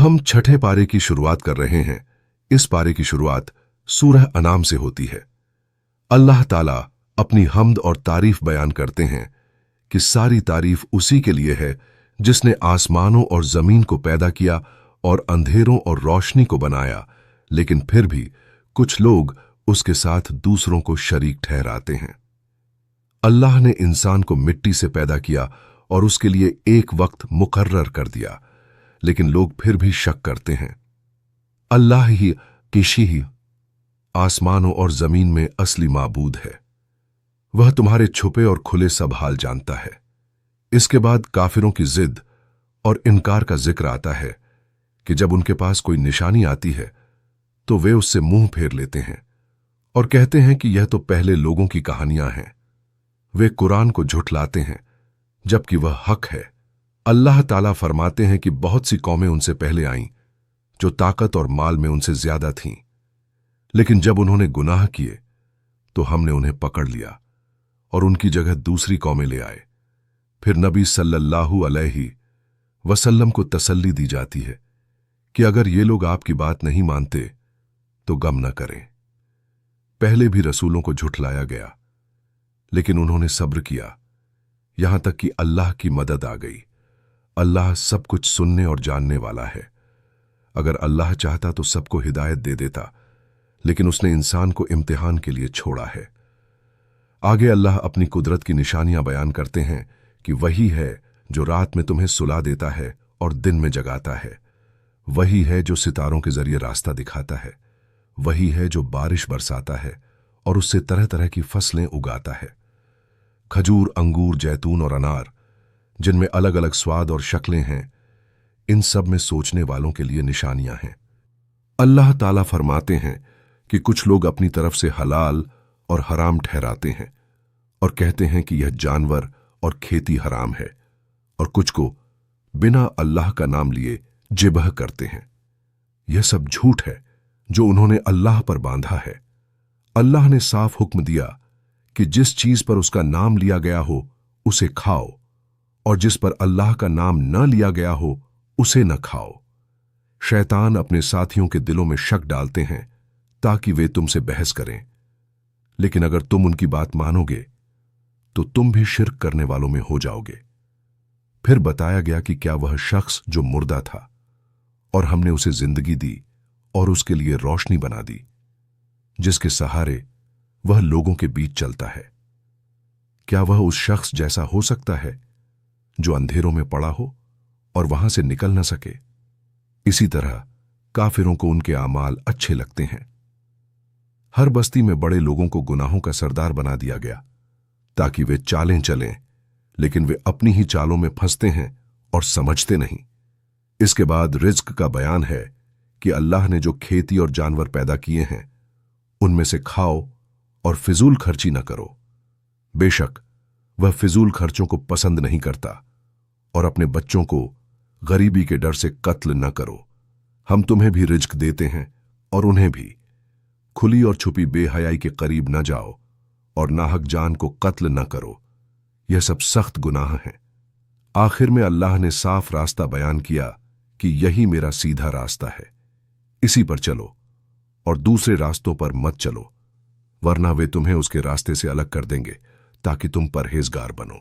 हम छठे पारे की शुरुआत कर रहे हैं। इस पारे की शुरुआत सूरह अनाम से होती है। अल्लाह ताला अपनी हम्द और तारीफ बयान करते हैं कि सारी तारीफ उसी के लिए है जिसने आसमानों और जमीन को पैदा किया और अंधेरों और रोशनी को बनाया, लेकिन फिर भी कुछ लोग उसके साथ दूसरों को शरीक ठहराते हैं। अल्लाह ने इंसान को मिट्टी से पैदा किया और उसके लिए एक वक्त मुकर्रर कर दिया, लेकिन लोग फिर भी शक करते हैं। अल्लाह ही किसी ही आसमानों और जमीन में असली माबूद है। वह तुम्हारे छुपे और खुले सब हाल जानता है। इसके बाद काफिरों की जिद और इनकार का जिक्र आता है कि जब उनके पास कोई निशानी आती है तो वे उससे मुंह फेर लेते हैं और कहते हैं कि यह तो पहले लोगों की कहानियां हैं। वे कुरान को झुठलाते हैं जबकि वह हक है। अल्लाह ताला फरमाते हैं कि बहुत सी कौमें उनसे पहले आईं जो ताकत और माल में उनसे ज्यादा थीं, लेकिन जब उन्होंने गुनाह किए तो हमने उन्हें पकड़ लिया और उनकी जगह दूसरी कौमें ले आए। फिर नबी सल्लल्लाहु अलैहि वसल्लम को तसल्ली दी जाती है कि अगर ये लोग आपकी बात नहीं मानते तो गम न करें। पहले भी रसूलों को झुठलाया गया, लेकिन उन्होंने सब्र किया, यहां तक कि अल्लाह की मदद आ गई। अल्लाह सब कुछ सुनने और जानने वाला है। अगर अल्लाह चाहता तो सबको हिदायत दे देता, लेकिन उसने इंसान को इम्तिहान के लिए छोड़ा है। आगे अल्लाह अपनी कुदरत की निशानियां बयान करते हैं कि वही है जो रात में तुम्हें सुला देता है और दिन में जगाता है। वही है जो सितारों के जरिए रास्ता दिखाता है। वही है जो बारिश बरसाता है और उससे तरह तरह की फसलें उगाता है। खजूर, अंगूर, जैतून और अनार, जिनमें अलग अलग स्वाद और शक्लें हैं, इन सब में सोचने वालों के लिए निशानियां हैं। अल्लाह ताला फरमाते हैं कि कुछ लोग अपनी तरफ से हलाल और हराम ठहराते हैं और कहते हैं कि यह जानवर और खेती हराम है, और कुछ को बिना अल्लाह का नाम लिए जिबह करते हैं। यह सब झूठ है जो उन्होंने अल्लाह पर बांधा है। अल्लाह ने साफ हुक्म दिया कि जिस चीज पर उसका नाम लिया गया हो उसे खाओ, और जिस पर अल्लाह का नाम न लिया गया हो उसे न खाओ। शैतान अपने साथियों के दिलों में शक डालते हैं ताकि वे तुमसे बहस करें, लेकिन अगर तुम उनकी बात मानोगे तो तुम भी शिर्क करने वालों में हो जाओगे। फिर बताया गया कि क्या वह शख्स जो मुर्दा था और हमने उसे जिंदगी दी और उसके लिए रोशनी बना दी, जिसके सहारे वह लोगों के बीच चलता है, क्या वह उस शख्स जैसा हो सकता है जो अंधेरों में पड़ा हो और वहां से निकल न सके? इसी तरह काफिरों को उनके आमाल अच्छे लगते हैं। हर बस्ती में बड़े लोगों को गुनाहों का सरदार बना दिया गया ताकि वे चालें चलें, लेकिन वे अपनी ही चालों में फंसते हैं और समझते नहीं। इसके बाद रिज्क का बयान है कि अल्लाह ने जो खेती और जानवर पैदा किए हैं उनमें से खाओ और फिजूल खर्ची न करो। बेशक वह फिजूल खर्चों को पसंद नहीं करता, और अपने बच्चों को गरीबी के डर से कत्ल न करो। हम तुम्हें भी रिज्क देते हैं और उन्हें भी। खुली और छुपी बेहयाई के करीब न जाओ और नाहक जान को कत्ल न करो। यह सब सख्त गुनाह हैं। आखिर में अल्लाह ने साफ रास्ता बयान किया कि यही मेरा सीधा रास्ता है, इसी पर चलो और दूसरे रास्तों पर मत चलो, वरना वे तुम्हें उसके रास्ते से अलग कर देंगे ताकि तुम परहेजगार बनो।